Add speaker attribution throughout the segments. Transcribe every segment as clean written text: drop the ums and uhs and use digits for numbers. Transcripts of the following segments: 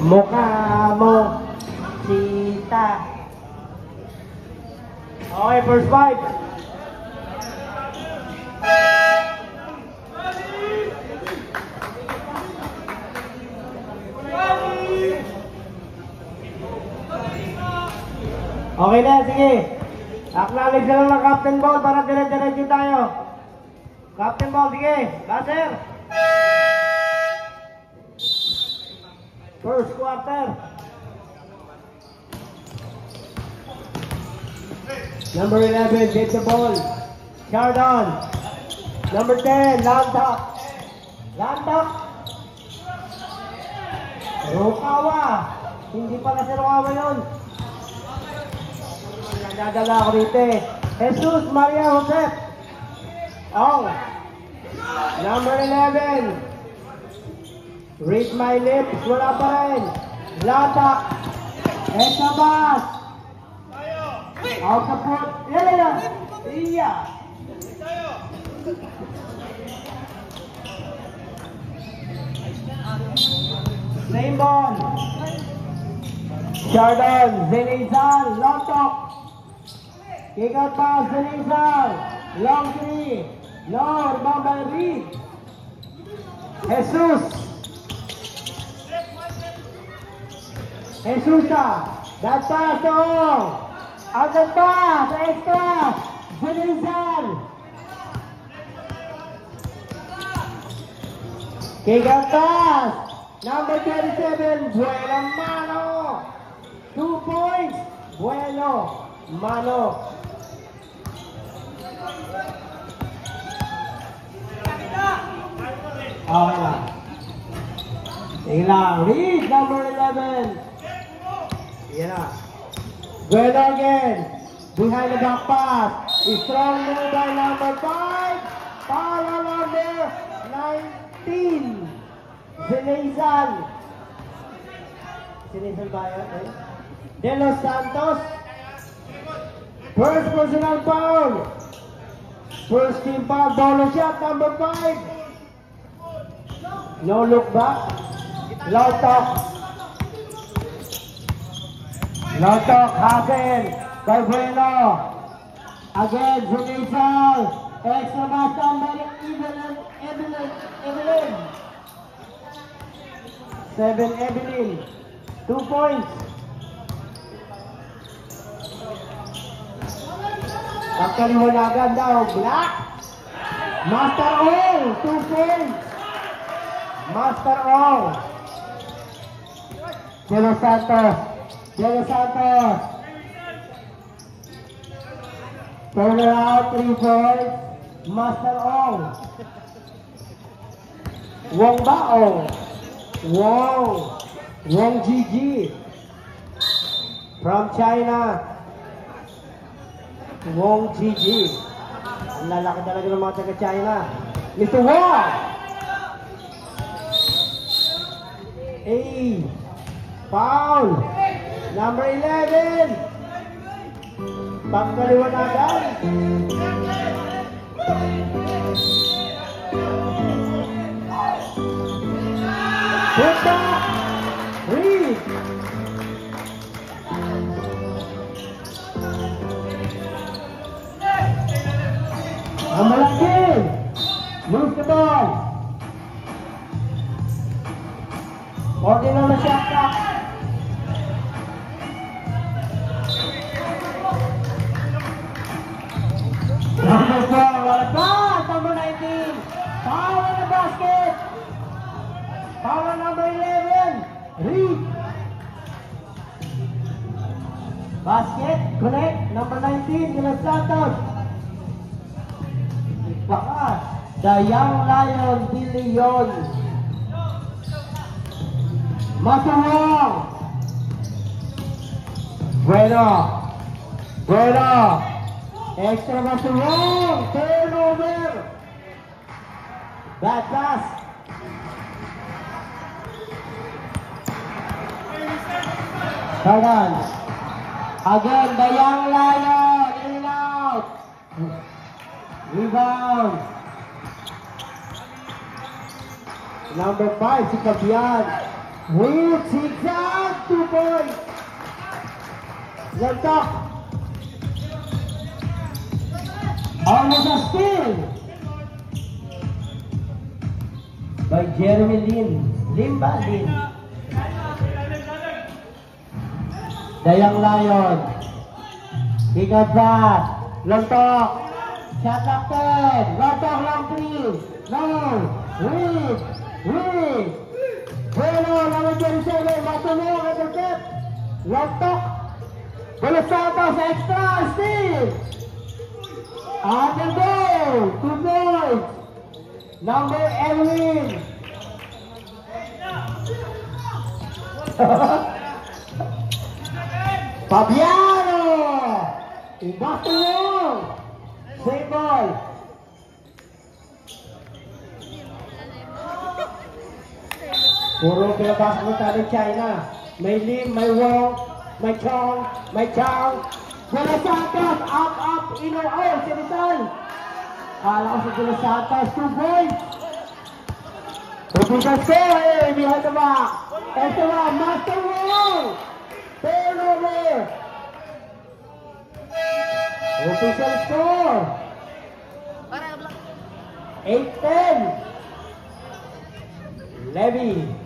Speaker 1: Mukha mo, sita. Okay, first fight. Okay na, sige. Acknowledge na lang ng Captain Ball para dire-diretso tayo. Captain Ball, sige. Baser. First quarter. Number 11, get the ball. Chardon. Number 10, Lantok. Lantok. Rukawa. Hindi pala si Rukawa yun. Nadadala ako rito eh. Jesus Maria Jose. Oh. Number 11. Read my lips. Wala pa rin. Lantok. Esabas. Out the foot. Yeah. Same ball. Chardon. Zenizal. Lantok. Kick out pass. Zenizal. Long three. No. Remember Reed. Jesus. Jesusa. That pass. Oh. Agad pass. Extra. Zenizal. Kick out pass. Number 37, Bueno Mano. 2 points. Bueno Mano. Okay lang. Sige lang. Read number 11. Yan na. Bueno again. Behind the back pass. Strong move by number 5. Para number 19. Zenizal. Zenizal ba yan? De Los Santos. First personal foul. First team foul. Ball shot number 5. No look back. Lantok. Lantok. Hagen. By Bueno. Again. Zenizal. Extra pass number Evelyn. 7 Evelyn. 2 points. Pagkaliwanagan daw. Black. Master O. 2 points. Master O. De Los Santos. Turn around. 3 points. Master O. Wong Bao. Wow! Wong Gigi from China. Wong Gigi. Ang lalaki talaga ng mga taga-China. Mr. Wong! Foul! Number 11! Pagkaliwanagan. Put back! Read! Amalaki! Lose the ball! Ordinal na shot clock. Number 4, wala pa! Number 19! Foul in the basket! Foul number 11, Reed. Basket, connect, number 19, De Los Santos. Ipakas, the young lion, De Leon. Maturong. Bueno. Extra Maturong, turnover. Bad pass. Chardon. Again, the young lion. In out. Rebound. Number 5, si Kabian. With zigzag, 2 points. Lantok. Almost a steal. By Jeremy Lin. Lin ba? Lin. Dayang Lion. Tingad back. Lantok. Shot lock 10. Lantok lang 3. No. Win. Win. Bueno, number 27. Matulong at the tip. Lantok. Bulos Santos. Extra. Steal. At the goal. 2 points. Number Edwin. Fabiano. Ibatulong. Same ball. Puro pinabasa mo tayo China. May Lim, may Wong, may Chong, may Chong. Bulos Santos. Up. Ino. Oh, sinitan. Kala ko si Bulos Santos. 2 points. Official save. Behind the back. Ito ba. Master Wong. Turnover. Official score. 8-10. Levy.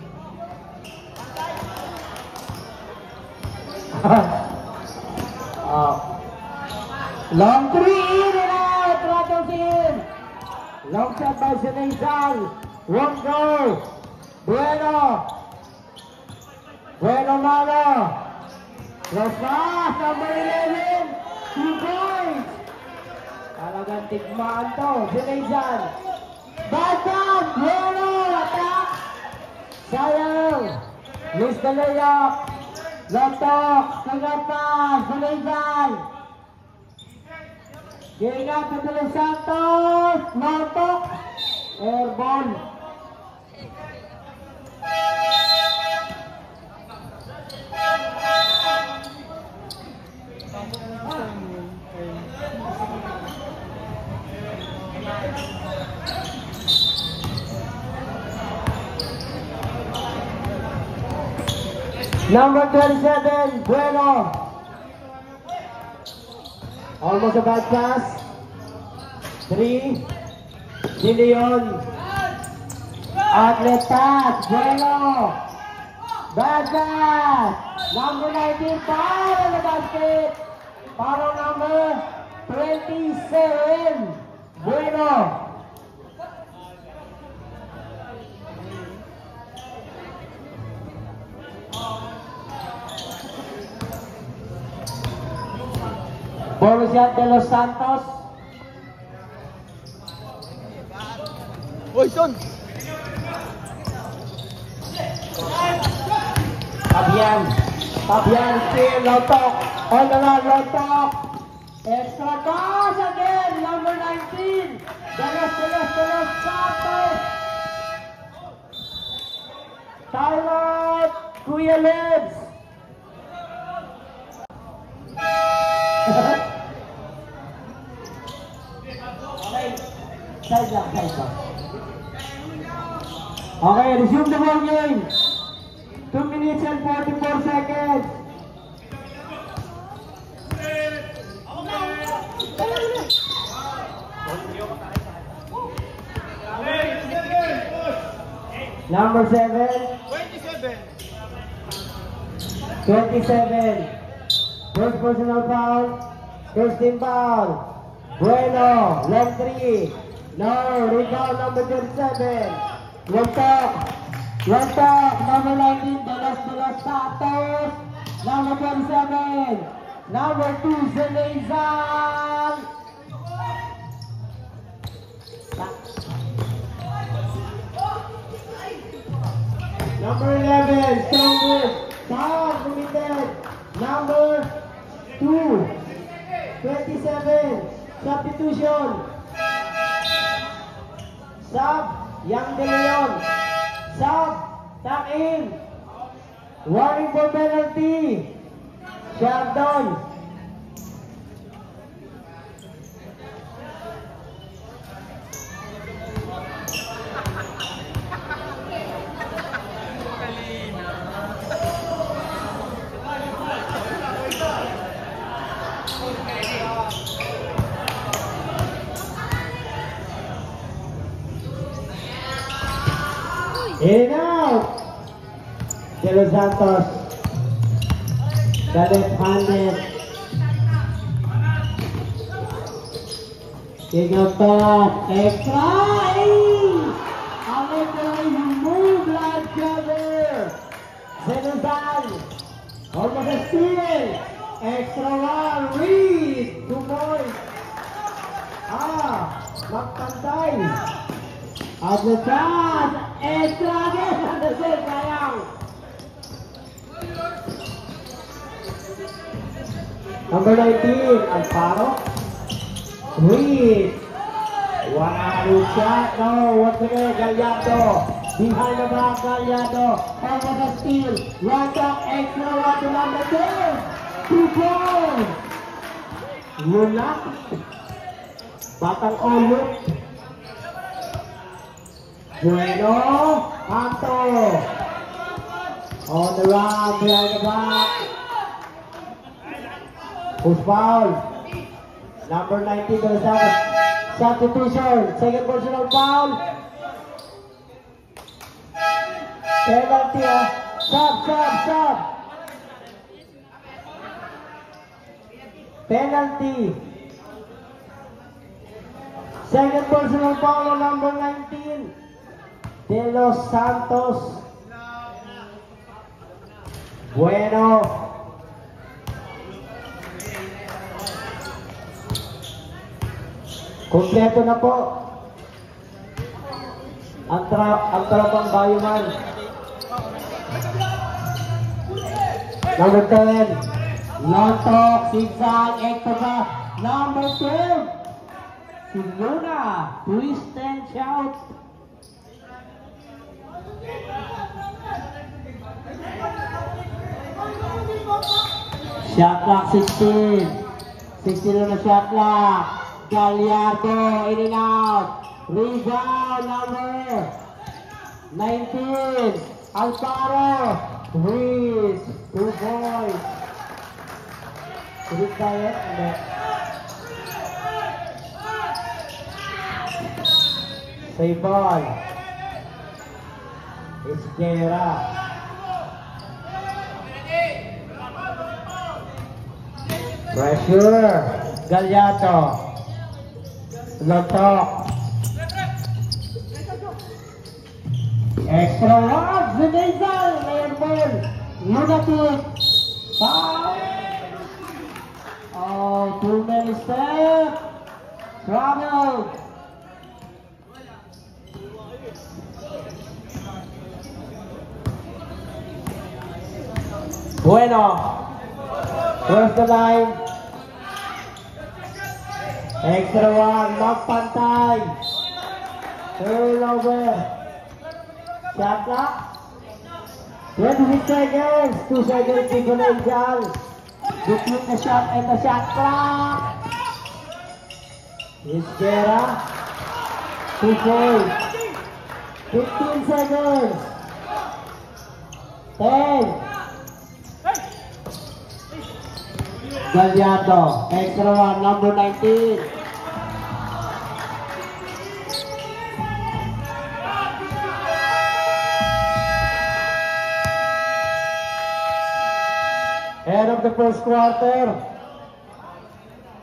Speaker 1: Long 3 in and out. Rattles in. Long shot by Sinizal. Won't go. Bueno. Bueno Malo. Close pass. Number 11. 2 points. Talagang tigmaan to. Sinizal. Badan. Bueno. Attack. Sayang. Miss the layup. Lantok. Tingad pass. Sinizal. Ingat ke Bulos Santos. Lantok. Airborne. Number 27, Bueno. Almost a bad pass. 3. De Leon. Atletas. Bueno. Bad pass. Number 19, para the basket. Para number 27, Bueno. Borussia de los Santos.
Speaker 2: Uy, son!
Speaker 1: Fabian still Lantok. On the run, Lantok. Extra pass again. Number 19. De los Santos. Timeout. Kuya Lids. Side lang. Okay, resume the ball game. 2 minutes and 44 seconds. Number 7. 27. First personal foul. First team foul. Bueno. Long 3. No. Rebound number 37. Lantok. Number 19. De los Santos. Number 27. Number 2. Sinizal. Number 11. Stonewall. Foul committed. Number 2. 27. Substitution. Sub. Young De Leon. Sub. Tap in. Warning for penalty. Sheldon. In and out. De Los Santos. The left-handed. King of top. Extra. Allegro move like cover. Zenozan. Almost a steal. Extra one. Reed. 2 points. Magpantay. At the shot. Extra again. Anderson. Sayang. Number 19. Alfaro. Reed. One shot. No. Once again. Gallardo. Behind the back. Gallardo. Almost a steal. Right up. Extra one to number 2. 2 points. Luna. Batang Oluk. Bueno. Anto. On the run. Behind the back. Who's foul? Number 19. Substitution. Second personal foul. Penalty. Sub. Penalty. Second personal foul on number 19. De Los Santos. Bueno. Kompleto na po ang trapang bayuman. Number 10. Lontok, zigzag, ektoga. Number 12. Si Luna, twist and shout. Shot clock 16. 16 na shot clock. Gallardo, in and out. Rebound number 19. Alfaro. Reed. 2 points. Reed kaya? Hindi. Save ball. Esquera. Pressure. Gallardo. Lontok. Extra one. Zenezal. Layer ball. Lunatic. Foul. Oh, too many steps. Trouble. Bueno. Cross the line. Extra one. Magpantay. Turnover. Shot clock. 26 seconds. 2 seconds differential between the shot and the shot clock. Esquera. 2 points. 15 seconds. 10. Gallardo, extra one, number 19. End of the first quarter.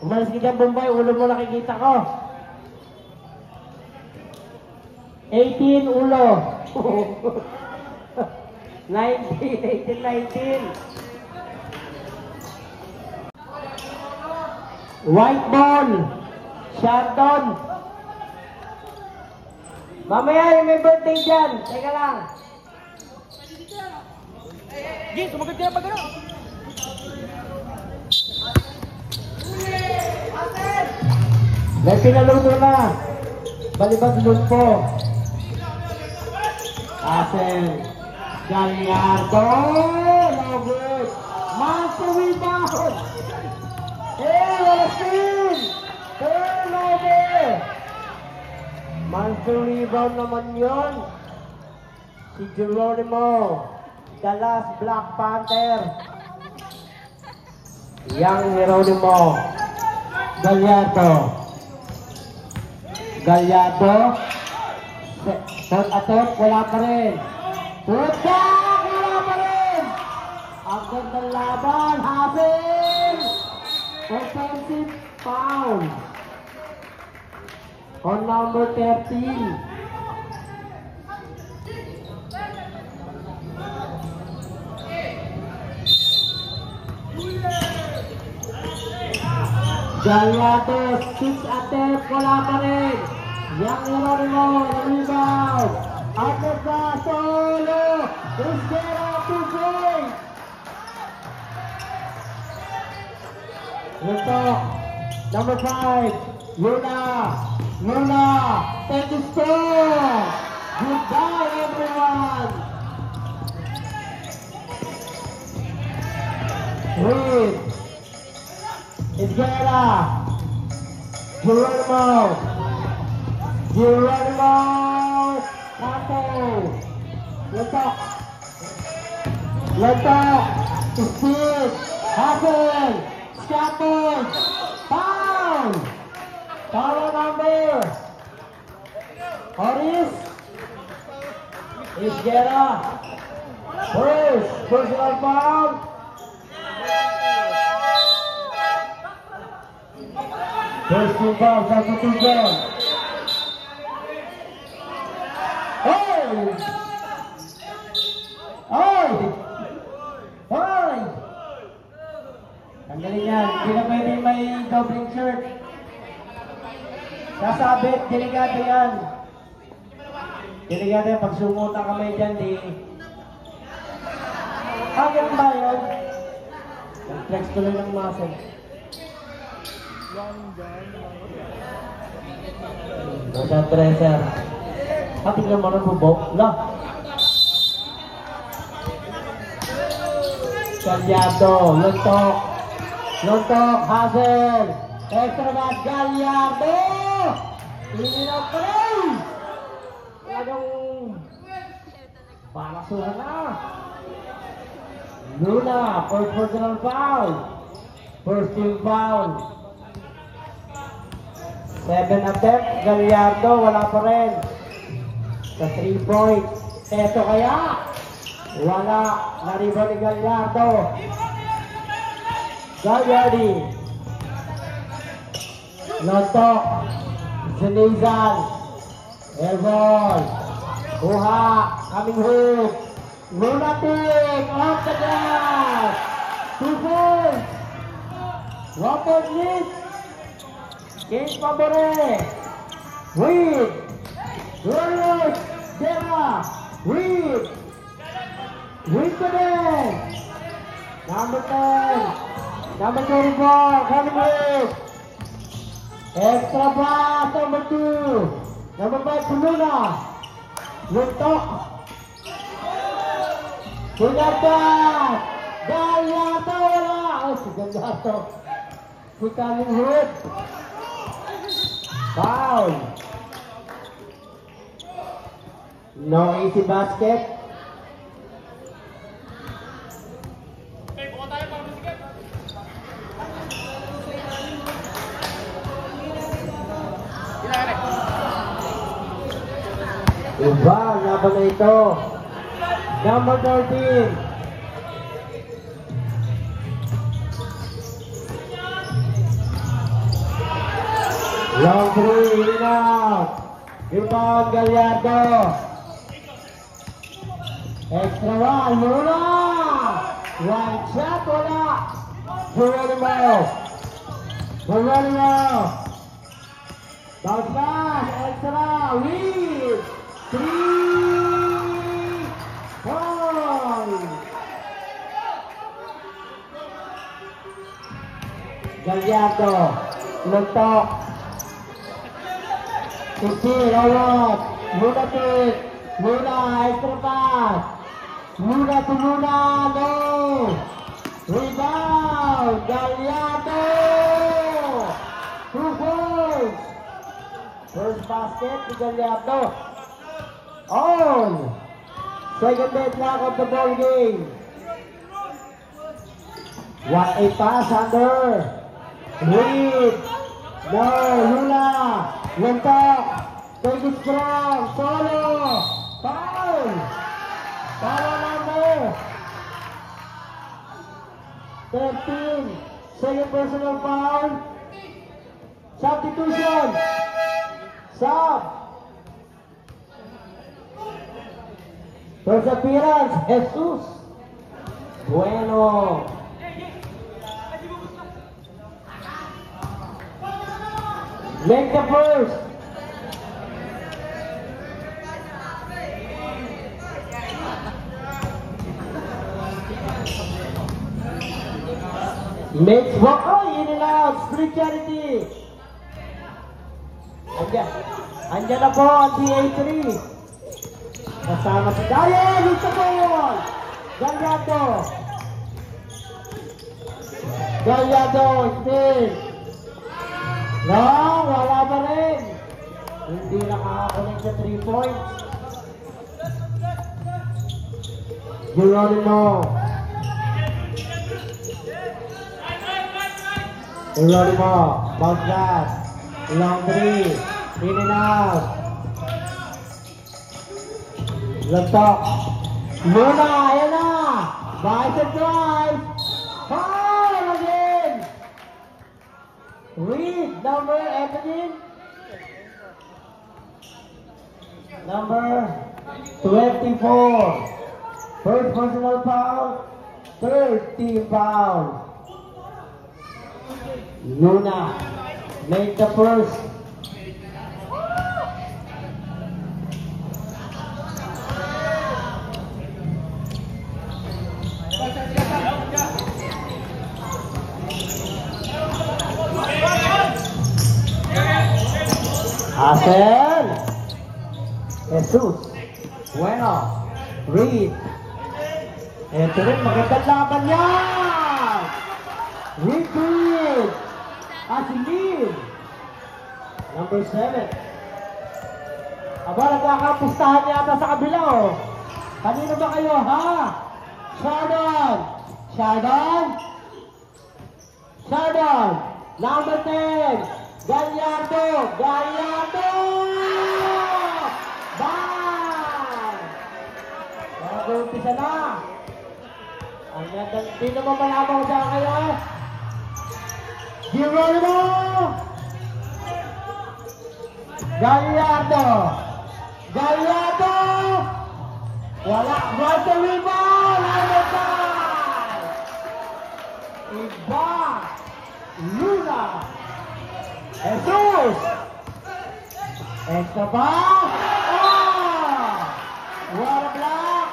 Speaker 1: Umalis kita Bombay, ulo mo nakikita ko. 18 ulo. 19. White ball. Shandon. Mamaya yung may birthday dyan. Teka lang.
Speaker 2: Gin, sumagot ka na pag gano'n.
Speaker 1: May pinaluto na. Balibag lupo. Asel. Gallardo. Love it. Master rebound. Wala steal. Turnover. Master rebound naman yun. Si Geronimo. The last Black Panther. Young Geronimo. Gallardo. Third attempt, wala pa rin. Putak! Wala pa rin! Ang gandang laban, Hazel! Offensive foul. On number 13. Gallardo, 6 attempt, wala pa rin. Yang Geronimo, rebound. Under the solo. Isquera, 2 points. Ito, number 5. Luna, take the score. Goodbye, everyone. Reed. Isquera. Geronimo, Kato, Letok, Steve, Hazel, Scattered, foul number, Horis, Isquera, personal foul, personal foul, 1-2. Hoy! Tanggalin yan. Hindi na pwede may doubling shirt. Sasabit, delikado yan. Delikado yan. Pag sumut ang kamay dyan, di... Ganun ba yun? Nag-flex tuloy ng muscle. Nasa treasure. Tingnan mo rin bubok. Gallardo, Luntok, Hazel, extra gas, Gallardo! Ilinaw pa rin! Anong balasuhan na? Luna, first personal foul. First team foul. 7 attempt, Gallardo, wala pa rin. Sa 3 points. Eto kaya? Wala. Nariba ni Gallardo. Gallardi. Lontok. Zenizan. Airball. Kuha. Coming hook. Lunatic. Off the glass. 2 points. 1 point lead. Kings Pabore. Reed. Warriors. Dera. Reed. Reed today. Number 10. Number 24. Coming with. Extra pass. Number 2. Number 5. Luna. Luntok. Gallardo. Gallardo wala. Oh, si Gallardo. Si Coming Hood. Foul. No easy basket. Iba, laban na ito. Number 13. Long 3, in out. Rebound, Gallardo. Extra 1, Luna. One shot, wala. Geronimo. Bounce pass, extra, Reed. 3 points. Gallardo. Luntok. Lawat. Lunatic. Luna, extra pass. Luna to Luna, no. Rebound, Gallardo. 2 points. First basket to Gallardo. On. Second deadlock of the ball game. What a pass under. Reed. No, Luna. Luntok. Take it strong. Solo. Foul. Foul number 13. Second personal foul. Substitution. Sub. First appearance, Jesus Bueno. Make the first. Makes walk. Oh, in and out. Split charity. Andyan na po ang TA3. Kasama si Darian. It's a ball. Gallardo. Spin. No, wala pa rin. Hindi nakakakulit sa 3 points. Geronimo. Bounce back. Long 3. In and out. Lantok. Luna, ayan na. Bicep drive. Foul again. Read number, Anthony. Number 24. First personal foul. 30 foul. Luna, make the first. Hasen. Jesus. Bueno. Reed. Ito rin, magandang laban yan. Reed. Asilin. Number 7. Aba, nagkakapustahan yata sa kabila, oh. Kanino ba kayo, ha? Shardon. Number 10. Gallardo. Bang! Mag-umpisa na. Hindi naman malabang dyan kayo. Geronimo! Gallardo! Wala! Russell Rebound! Number 5! Iba! Luna! Jesus! Extra ba? Oh! What a block!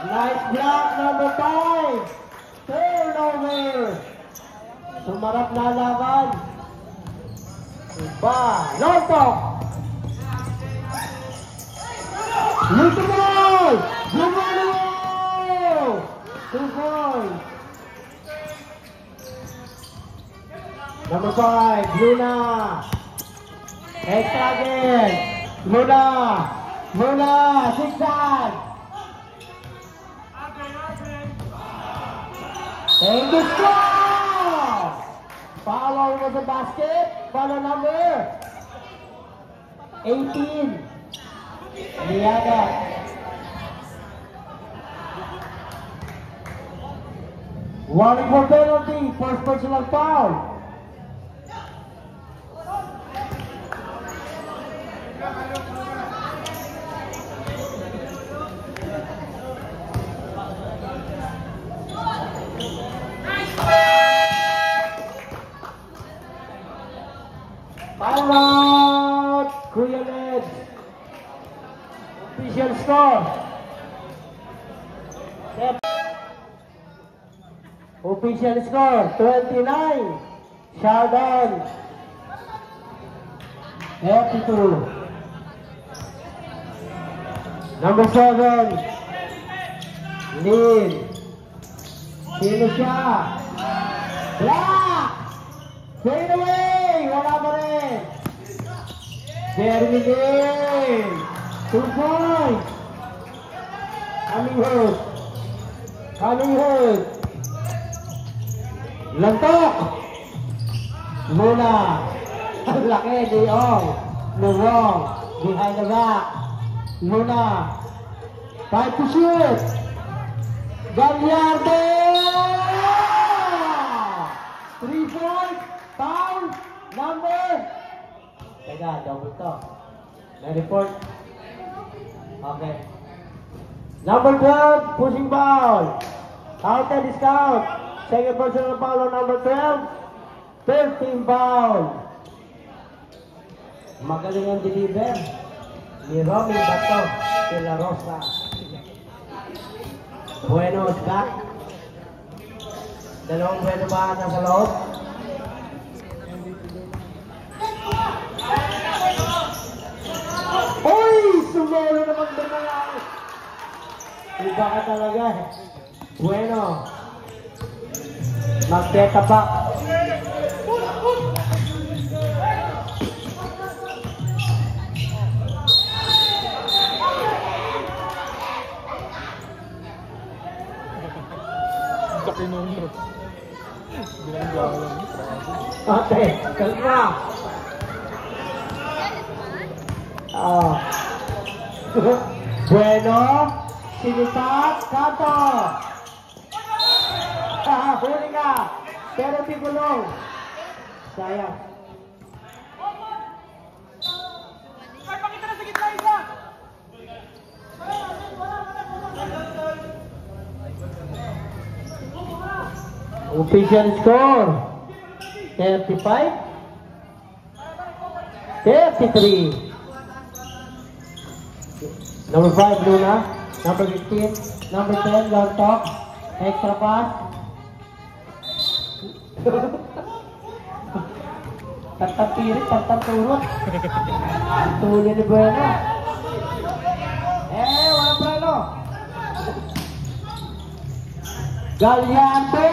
Speaker 1: Nice block, number 5. Turnover. Sumarap na laban. Iba. Lontok. Little ball. Geronimo. 2 points. Number 5. Luna. Extra again. Luna. Zigzag. And the score! Foul over the basket. Foul number 18. Liaga. Warning for penalty. First personal foul. Timeout! Kuya Ned. Official score. Official score 29. Shardon 82. Number 7. Lin. Sino siya? Black! Fade away! Wala pa rin! Jeremy Lin! 2 points! Coming hurt! Lantok! Luna. Ang laki, Leong. Lurong. Behind the back. Luna. 5 to shoot. Gallardo! 3-point. Foul. Number. Teka, double to. May report. Okay. Number 12, pushing foul. Counted is count. Second personal foul on number 12. 13 foul. Magaling ang deliver ni Romy Bato de la Rosa. Bueno is back. Dalawang bueno ba nasa loob? Uy! Sumolo naman doon na lang. Iba ka talaga eh. Bueno. Magteta pa.
Speaker 2: Numero. Bilang lang.
Speaker 1: Okay, kalma. Bueno, sinipat, kanto. Huli ka. Pero di gulong. Sayang.
Speaker 2: Ay, pakita na sa gitna isa.
Speaker 1: Official score 35 33. Number 5 Luna, number 15, number 10 long talk, extra pass. Tatapirit, tataturot. Tuloy ni Bueno. Walang preno. Gallardo!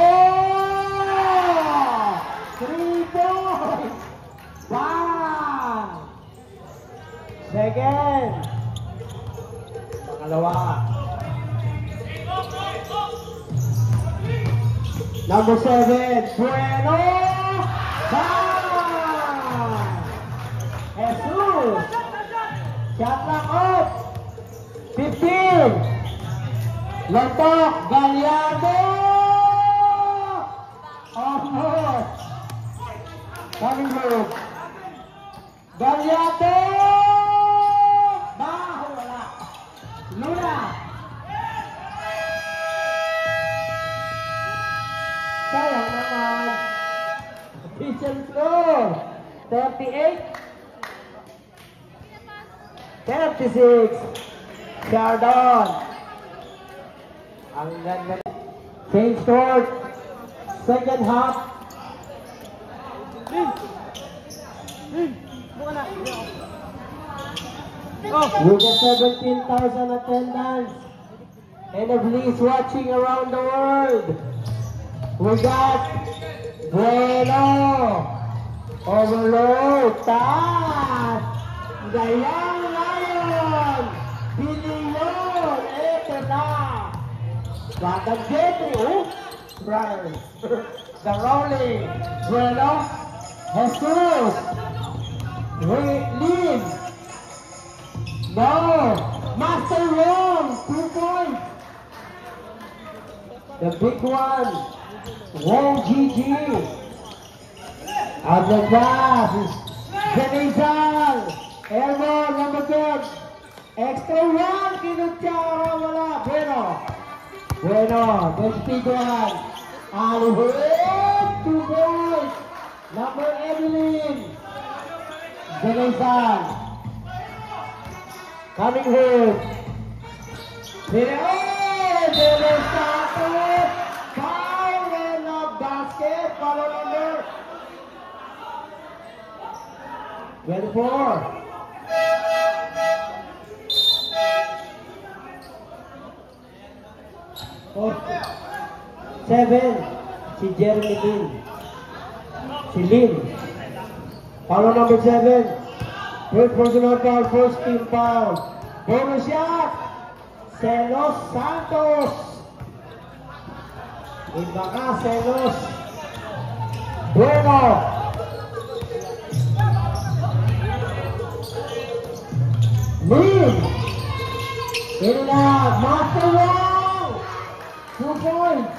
Speaker 1: 3 points! 1! Second! Pangalawa. Number 7, Bueno! 5! Jesus! Shot lock up! 15! Lontok, Gallardo! Almost! Coming home. Gallardo! Baho, wala. Luna! Sayang naman. Official score. 38. 36. Chardon. Ang ganda. Change court. Second half. With the 17,000 attendance and the police watching around the world, we got Bueno, overload, taas, the young lion, Billion, eto na. Batang Jetri, brothers. The rolling. Bueno. Jesus. Lim. No. Master Wong. 2 points. The big one. Wong GG. Out the pass. Denizal. Elbow number 10. Extra 1. Kinutya. Wala. Bueno. Bueno, there's big one. Alvin, 2 points. Number Evelyn. Denizal. Coming home. Denizal. Foul and a basket. Follow number 24. Seven, si Jeremy Lin. Si Lin. Foul number 7. Third personal foul, first team foul. Bonus shot. Celos Santos. Iba ka, Celos. Bueno. Lead. In and out. Master Wong. 2 points.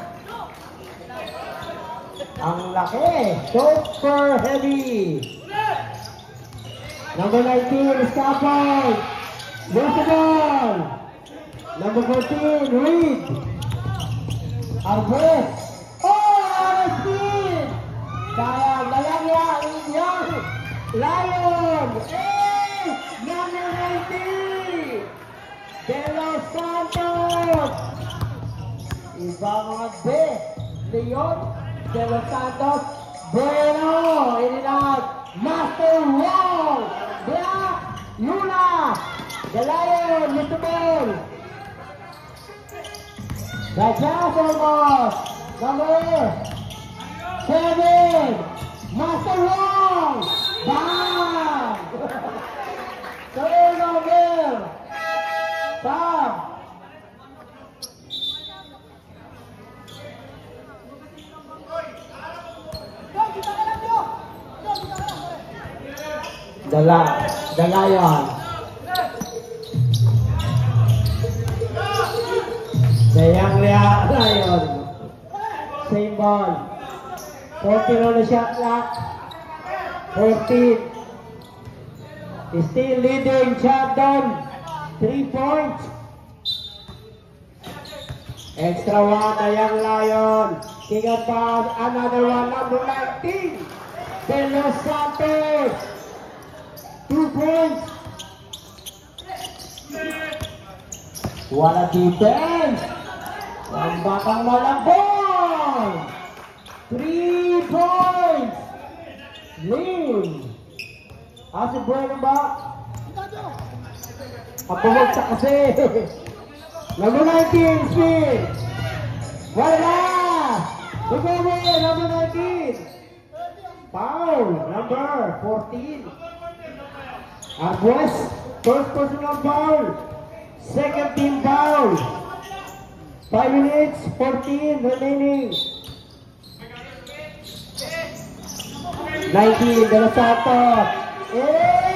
Speaker 1: Ang laki. Super heavy. Number 19, Stafford. Lose the ball. Number 14, Reed. Arbet. Oh, Aristide. Sayang, Young. Lion. Eh, number 19. De Los Santos. Iba mga be. Leon. De Los Santos. Bueno. In and out. Master Wong. Black. Luna. The Lion. Mr. Bell. The Jazz almost. Number 7. Master Wong. Bam. Turnover. Bam. The Lion. The Young Lion. Same ball. 14 on the shot clock. 14. Still leading Chabdon. 3 points. Extra one, the Young Lion. King of pass, another one, number 19. De Los Santos. 2 points. Wala defense. Ang batang malambong. 3 points. Lean. Asa Bueno ba? Kapumagsak kasi. Number 19, Smith. Wala. Recovery, number 19. Foul, number 14. Arguez, first personal foul. Second team foul. 5 minutes, 14 remaining. 19, De Los Santos. Hey!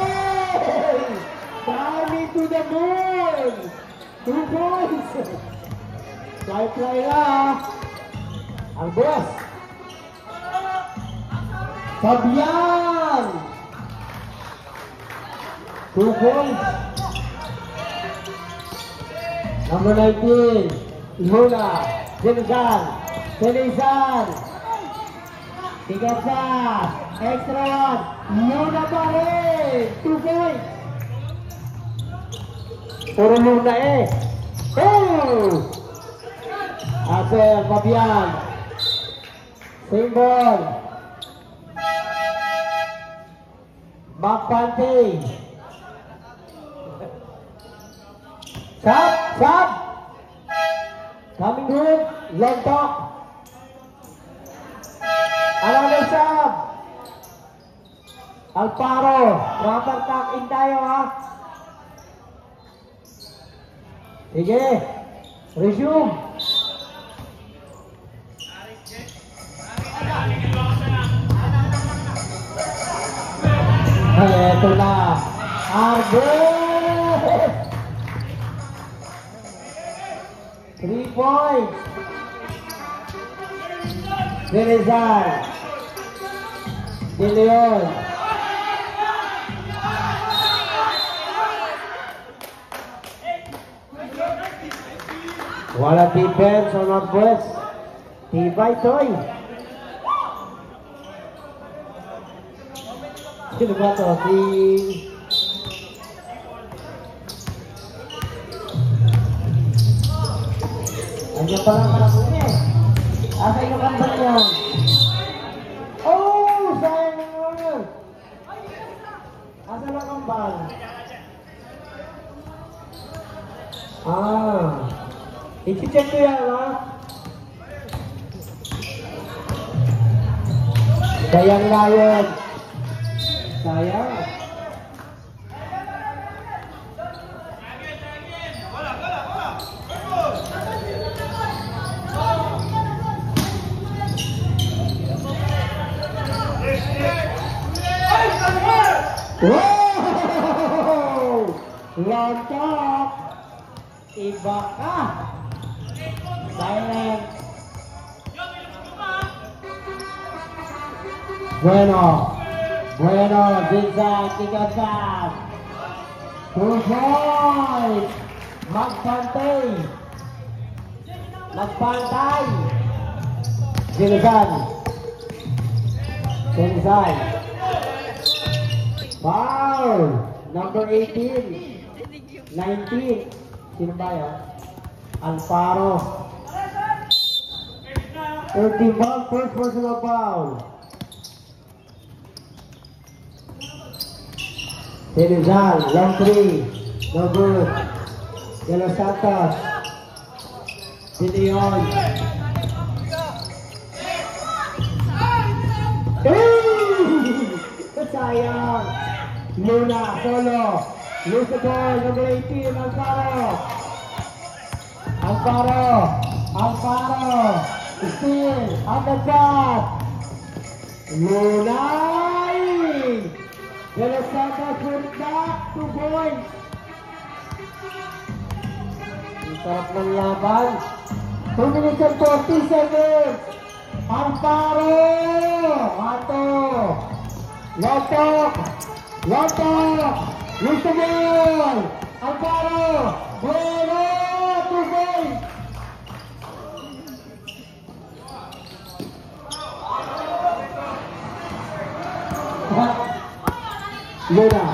Speaker 1: Carry to the moon. 2 points. Fly na. Arguez. Fabian. 2 points. Number 19, Luna, Denizan, Tigasa, extra one, Luna pa rin, 2 points. Puro Luna eh. Oh! Asel, Fabian, same ball. Magpante. Sab. Coming good. Long talk. Another sab. Alparo. Proper tuck in tayo ha. Sige. Resume. Ito na. Arbet. 3 points. Denizan. De Leon. Wala defense on Arguez. Tibay toy. Sino ba to? Andiyan pa lang pala po niya. Asa yung kambal niya? Oh! Sayang naman! Asa lang kambal? I-check ko yan ha? Dayang Lion. Sayang. Wow! Lontok. Iba ka. Silent. Bueno. Bueno. Zigzag. Tigagas. 2 points. Magpantay. Magpantay. Zigzag. Zigzag. Foul. Number 18. 19. Sino ba yun? Alfaro. 30 ball. First personal foul. Rizal. Long 3. No good. De Los Santos. De Leon. Sayang. Luna. Solo. Lose the ball, number 18, Alfaro. Alfaro. Steal, on the top. Lunay. De Los Santos put it back, 2 points. Ang sarap ng laban. 2 minutes and 40 seconds. Alfaro. Ato. Lotok. Lose the ball! Alfaro! Bueno! 2 points! Luna!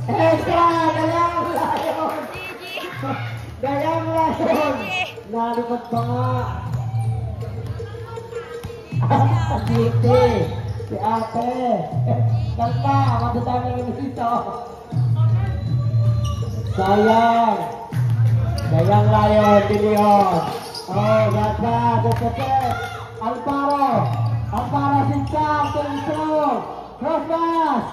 Speaker 1: Extra! Dalang layon! Nalipad pa nga! Pagkiti! Si ate! Kanta! Madadaming ini dito! Sayang! Sayang layon! Dilion! Oh, gasa! Gasa! Alfaro! Sinsang! Tulisong! Cross pass!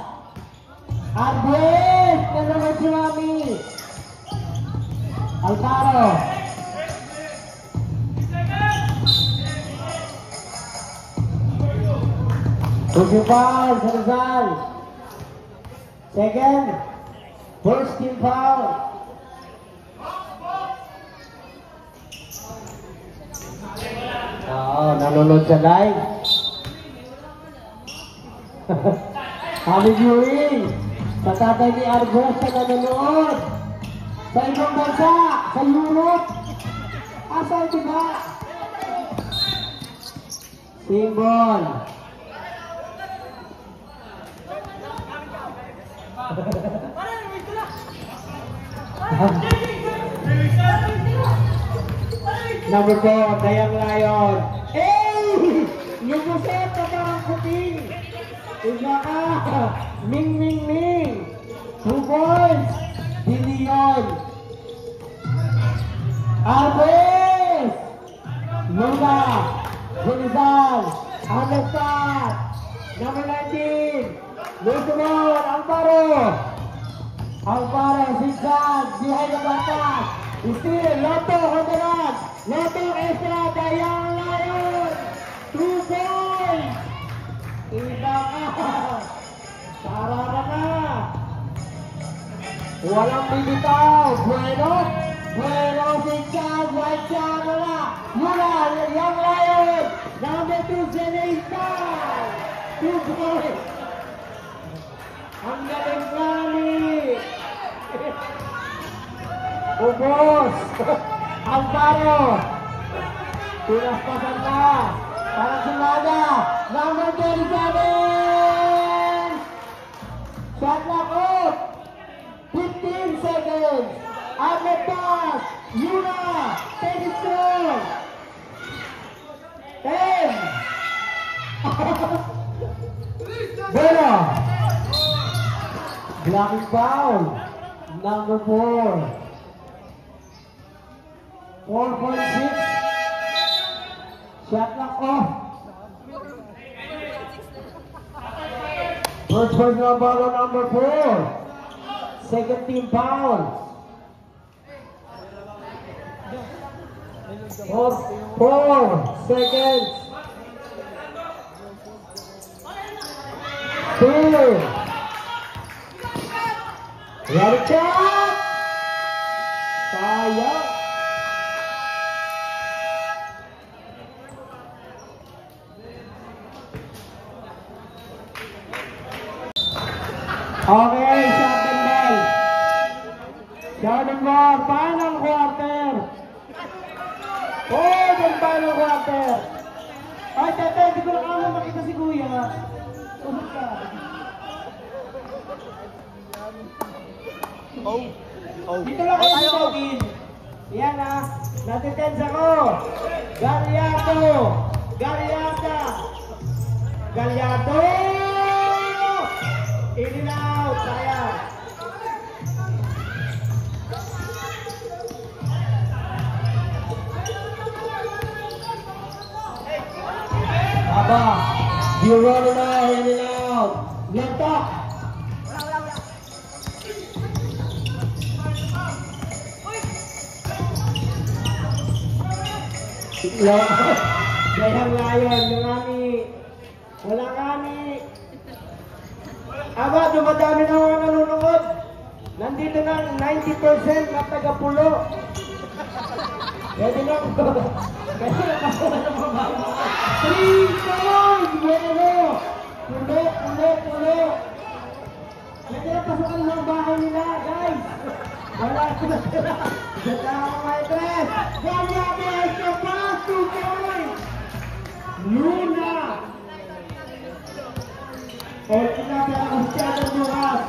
Speaker 1: Arbis! Nalaman si Mami! Alfaro! Pushing foul, Rizal. Second, first team foul. Nanonood sa live. Happy viewing. Sa tatay ni Arbos na nanonood. Sa ibang bansa, sa Europe. Asa ito ba? Simbol. Number 4, Dayang Layon. Hey! Yung buset na parang puting. Iba ka. Ming. 2 points. Dilion. Arbes. Luna. Rizal. Alestat. Number 19. Lutumon, Alfaro, zigzag, behind the batas. Still, Loto, on the run. Loto, extra, Dayang Layon. 2 points. Iba ka. Sarara na. Walang bibitaw. Bueno, zigzag, white shot, wala. Dayang Layon. Number 2, Zenita. 2 points. Ang galing. Ubos. Alfaro. Pinaspasan na. Parang sumada. Number 37. Shot lock out. 15 seconds. At the pass. Yuna. Take it strong. 10. Bueno. Blocking foul. Number 4. 4.6. Shot lock off. First personal foul on number 4. Second team foul. 4 seconds. 2. Ready, shot! Sayang. Okay, shot and ball. Shot and ball, final quarter. Oh, the final quarter. Ay, tete, di ko na kamo makita si Kuya. Usap ka. Dito lang kayo sa Tawin. Yan ha. Natitense ako. Galyado. Galyada. Galyado. In and out. Sayang. Aba. Zero na na. In and out. Lentok. Dayang layon, yung ami, wala kami. Aba, dumadami na mga nanonood. Nandito na 90% na taga-pulo. Pwede na ako. Kasi nakasala na mga bago. 3 points! Bueno! Pulo, pulo, pulo. Pwede na pasukan ng bahay nila, guys. Wala sila sila. Ganda ako, my friend. Ganda ako, extra pass, 2 points. Luna. Okay na, pero masyado bukas.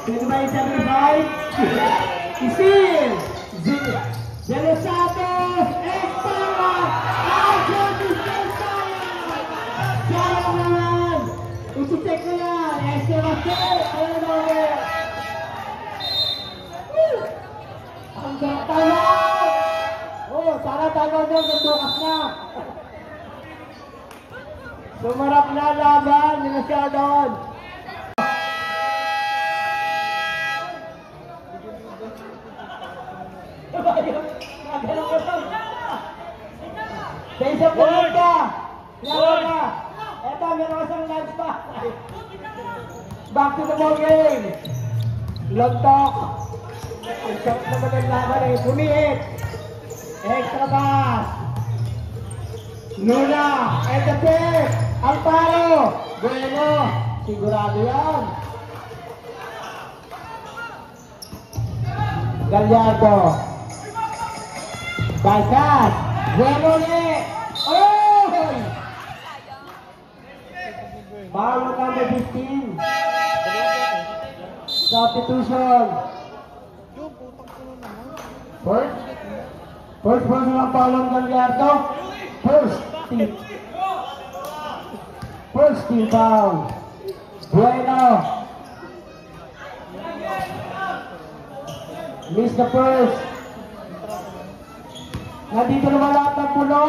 Speaker 1: Sino ba yung 75? Isil. Zero Santos. Extra. Aljo Distancia. Sayang naman. Isi-check na yan. Extra basket. Ayun na ulit. Ang tatawag! Oh, sana tawag doon kung bukas na. Sumarap na laban, hindi na siya doon. Magalang ka doon. Sa isang tulad ka. Laban ka. Eto, meron ka siyang lunch pa. Back to the ball game. Lontok. Ang sarap naman ang laban eh. Pumihit. Extra pass. Luna. And the tip. Alparo. Bueno. Sigurado yan. Galyardo. Balsas. Bueno ulit. Oy! Foul number 15. Substitution. First lang foul ng Galyardo. First team foul. Bueno. Miss the first. Nandito naman lahat ng pulo.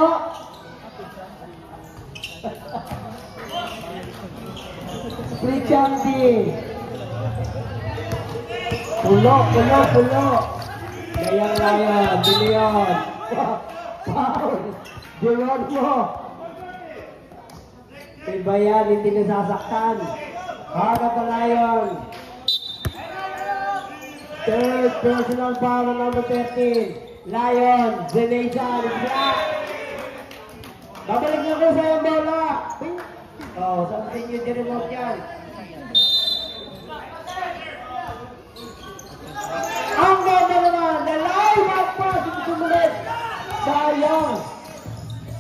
Speaker 1: Prichandi. Pulo. Kayang layan, Dilion. Foul. Dilion mo. Iba yan, hindi nasasaktan. Hagat na layon. Third personal foul ng number 13. Lion, Zeneza, Rizak. Babalik na ko sa yung bola. Oh, something yung remote yan. Ang ganda naman, the live out pass yung sumulit. Sayang.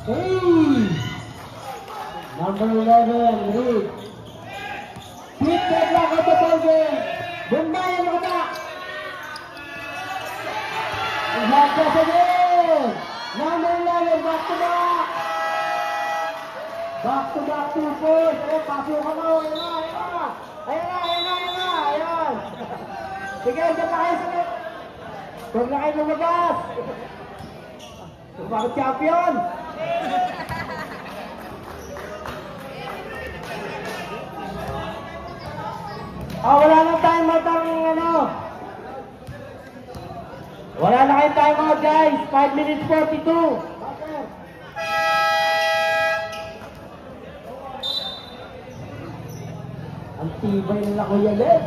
Speaker 1: Hey! Number 11, Reed. Quick break lang ito po game. Bumbayan mo ka. Ihat ka sa game. Number 11, back to back. Back to back 2 points. Ayun, pasukan mo. Ayan. Sige, dyan na kayo sa net. Huwag na kayo lumabas. Bakit champion? Wala nang timeout ang ano. Wala na kayong timeout guys. 5 minutes 42. Ang tibay nila Kuya Lex.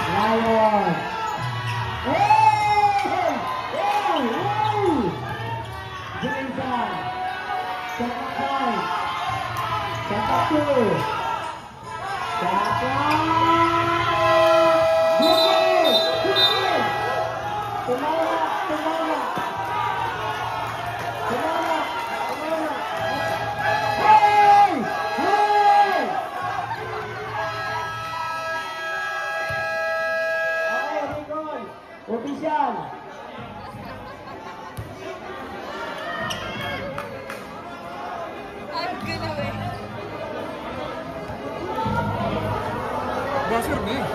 Speaker 1: Lion. Hey! Hey! Hey! Jason. Set up 5. Set up 2. Set up. Official.
Speaker 3: I'm gonna win.
Speaker 2: Buzzer na eh.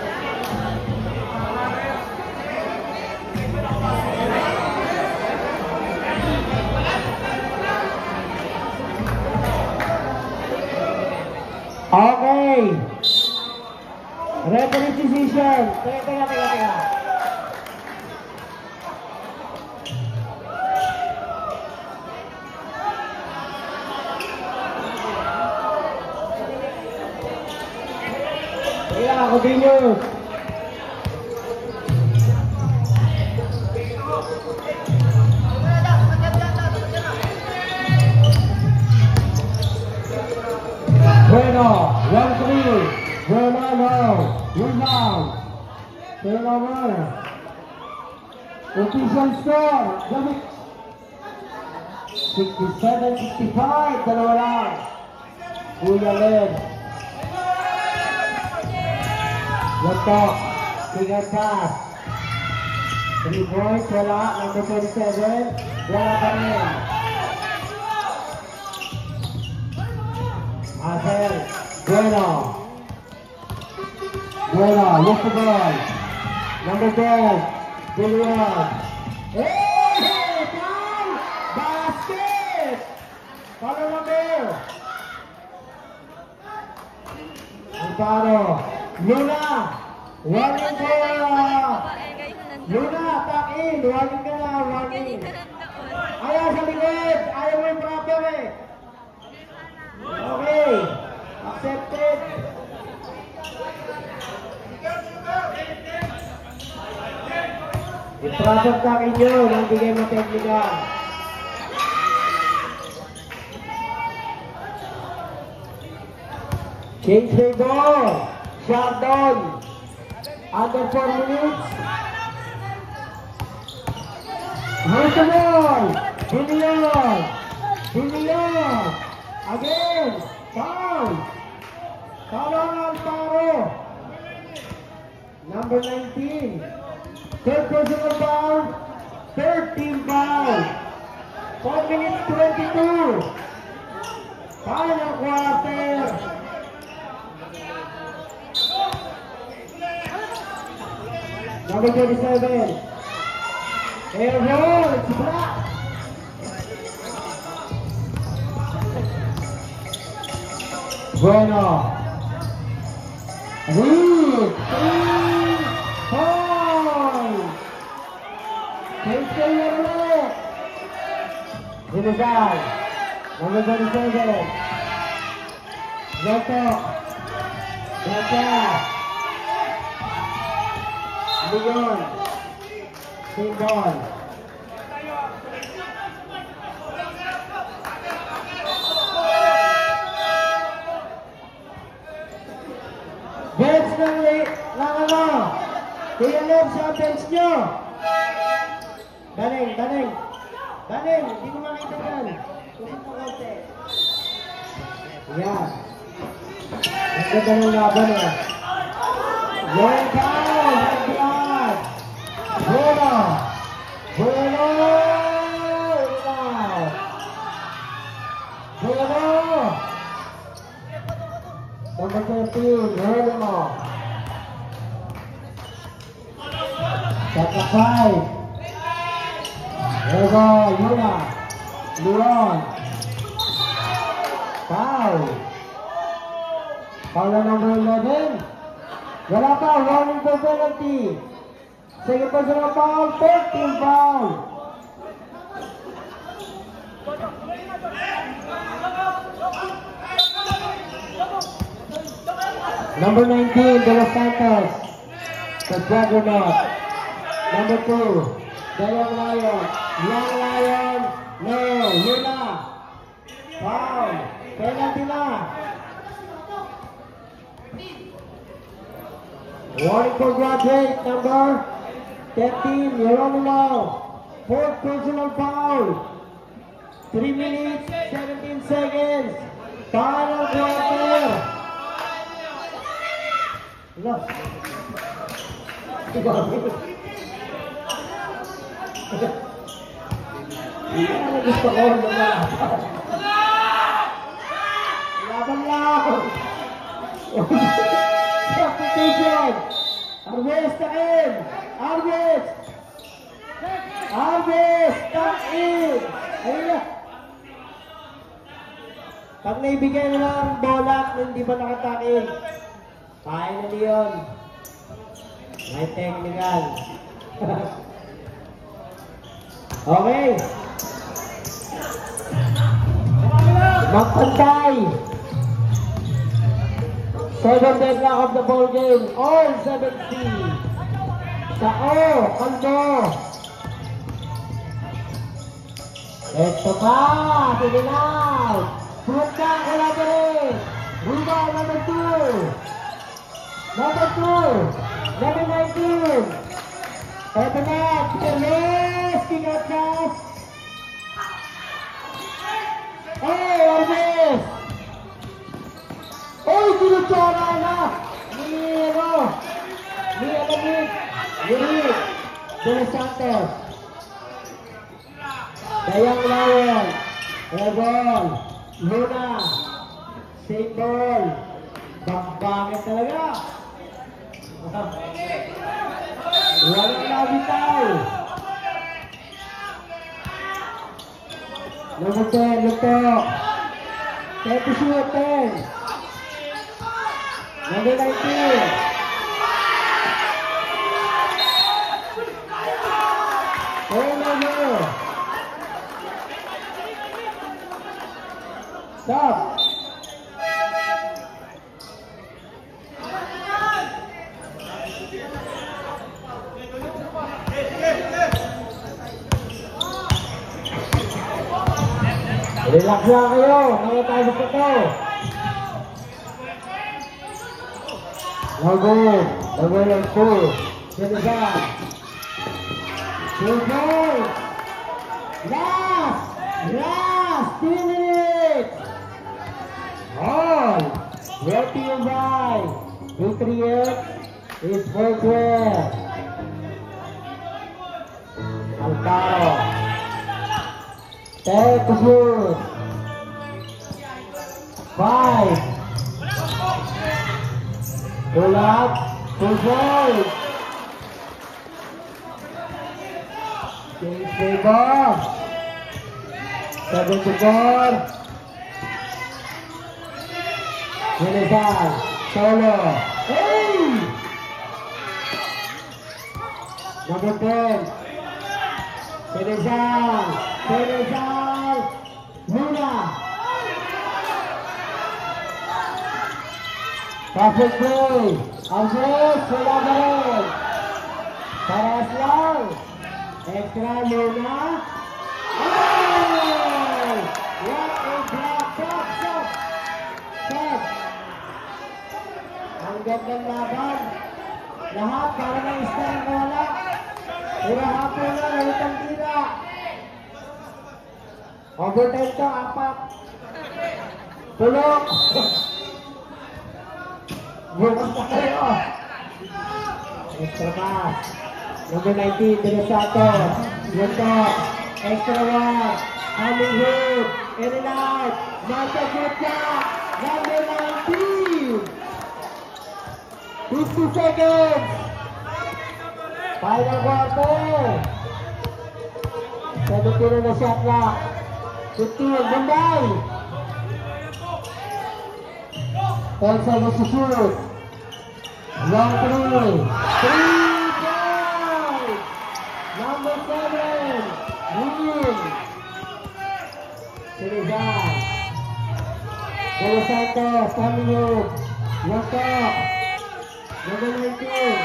Speaker 1: Okay. Referee decision. Teka. Yeah, continue. Bueno, 1-3. Bueno, no. Rebound. Turnover. Official score. 67-65. Dalawa lang. Kuya Len. Wato. Bigger pass. 3 points. Wala. Number 27. Wala pa rin. Angel. Bueno. Look the ball. Number 12. William. Hey! Foul! Basket! Follow number. Amparo. Luna. Warning for Luna, back in. Warning ka na. Warning. Ayaw sa likod. Ayaw mo yung problem eh. Okay. Accepted. Iprasok sa akin nyo nang bigay mo teknika. Change the ball. Shot down. Under 4 minutes. Here's the ball. Billion. Again. Foul. Foul on Amparo. Number 19. Third personal foul. 13 foul. 4 minutes 22. Final quarter. Number 27. Air ball. It's black. Bueno. Reed. 3 points. Take your look. Rizal. Number 27. Zoto. Leon. Team ball. Bench ng ano? Kuya Lem sa bench nyo. Daning. Hindi ko makita dyan. Kusip mo konti. Yan. Ang ganda ng laban eh. One foul. Nag-blood. Bueno. Number 13, Hermo. Chapter 5. There go, Yuna. Leon. Foul. Foul na number 11. Wala pa, warning for penalty. Second personal foul, 13 foul. Number 19, De Los Santos. the Juggernaut. Number 2, the Young Lion. Young Lion, no, Luna. Foul, penalty na. Warning for graduate, number 13, Geronimo. 4th personal foul. 3 minutes, 17 seconds. Final quarter. Look. Ano gusto ko? Laban lang. Substitution. Arves takin. Arves. Arves takin. Ayun na. Pag naibigay na ng bola at hindi ba nakatakin, kaya na niyon. May technical. Okay. Magpantay. 7 deadlock of the ball game. All 17. Sa O, Kalbo. Ito pa. Sige na. Punta, wala pa rin. Rebound, number 2. Number 2. Number 19. Ito na. Yes. King of Cash. Hey, Arves. Oy, sinutsara na. Ni Alamit. Yuri. De Los Santos. The Young Lion. Rebol. Luna. Same ball. Bangbangan talaga. Walang nabitaw. Number 10, luto. 10 to shoot, 10. Number 19. Turnover. Stop. Relax lang kayo. Mga tayo sa ito. No good. No good on 2. Sinigang. 2 points. Last 2 minutes. All. Ready to buy. Patriot is Fortware. Alcaro. Take the shoot. 5. Pull up. 2 points. James Faber. 7 to 4. Vinizan. Solo. Hey! Number 10. Vinizan. Luna. Perfect play. Arves, wala ba rin? Paras lang. Extra Luna. Oh! What a block. Stop. Ang gandang laban. Lahat para na isda ang kawala. Pura hapon na, lalitang tira. Overtime to, 4. Tulok. Bukas na kayo. Extra pass. Number 19, De Los Santos. Luto. Extra 1. Coming hook. In and out. Mata Gutya. Number 19. 50 seconds. Final quarter. 17 na shot clock. 15, Bunday. 10 seconds to shoot. Long 3. 3 points. Number 7. Win. Sinizan. De Los Santos. Coming hook. Luto. Number 19.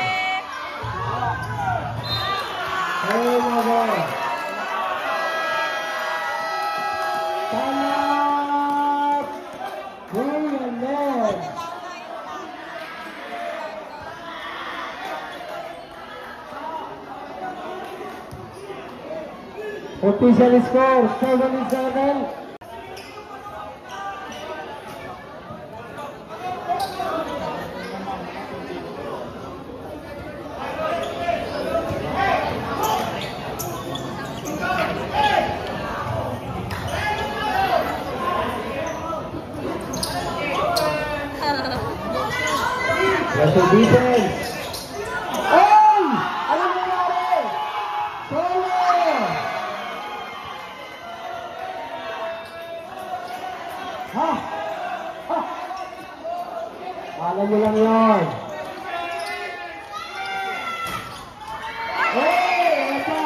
Speaker 1: Official score, 7-7. That's the defense. Ay! Anong nangyari? Solo! Ha? Ha? Alam mo lang yun. Hey! Ano ka?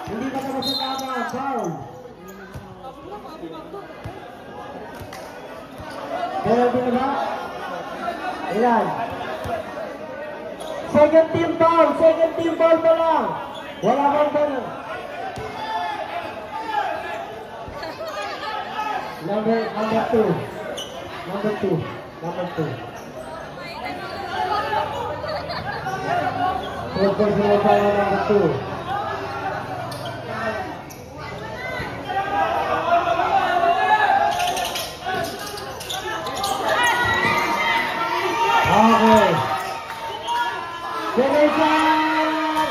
Speaker 1: Hindi ka naman sa tama. Foul. Penalty na ba? Ilan? Second team ball pa lang. Wala bang ball. Number 2. Number 2. Number 2. Okay. Senegal!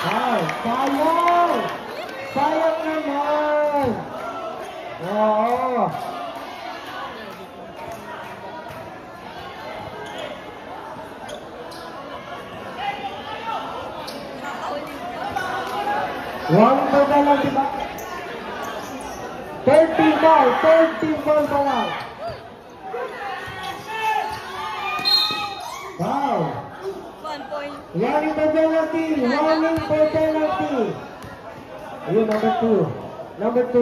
Speaker 1: Ay, sayang! Sayang naman! Oo! One ball na lang, diba? 13 ball pa lang. Wow!
Speaker 3: 1 point.
Speaker 1: Running for penalty! Ayun, number 2.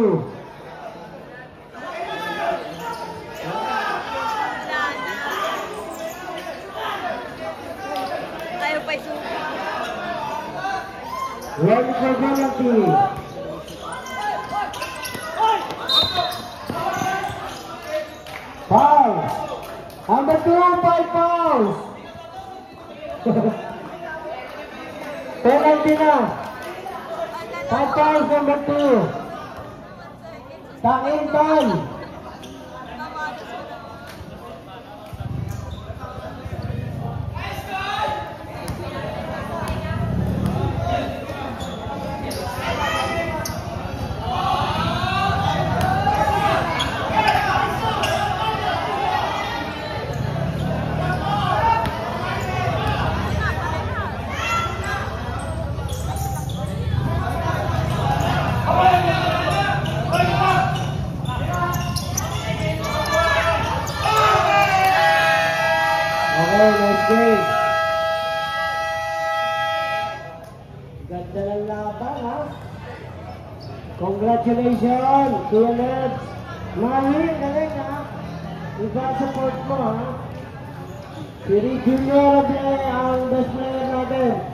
Speaker 3: Ayaw pa isuko.
Speaker 1: Running for penalty. Foul! Number 2, 5 fouls! Penalty na! 5 fouls, number 2. Takin time! Ganda ng laban, ha? Congratulations, Kuya Ned. Mawi, galing, ha? Iba support mo, ha? Si Rick Junior ang best player natin.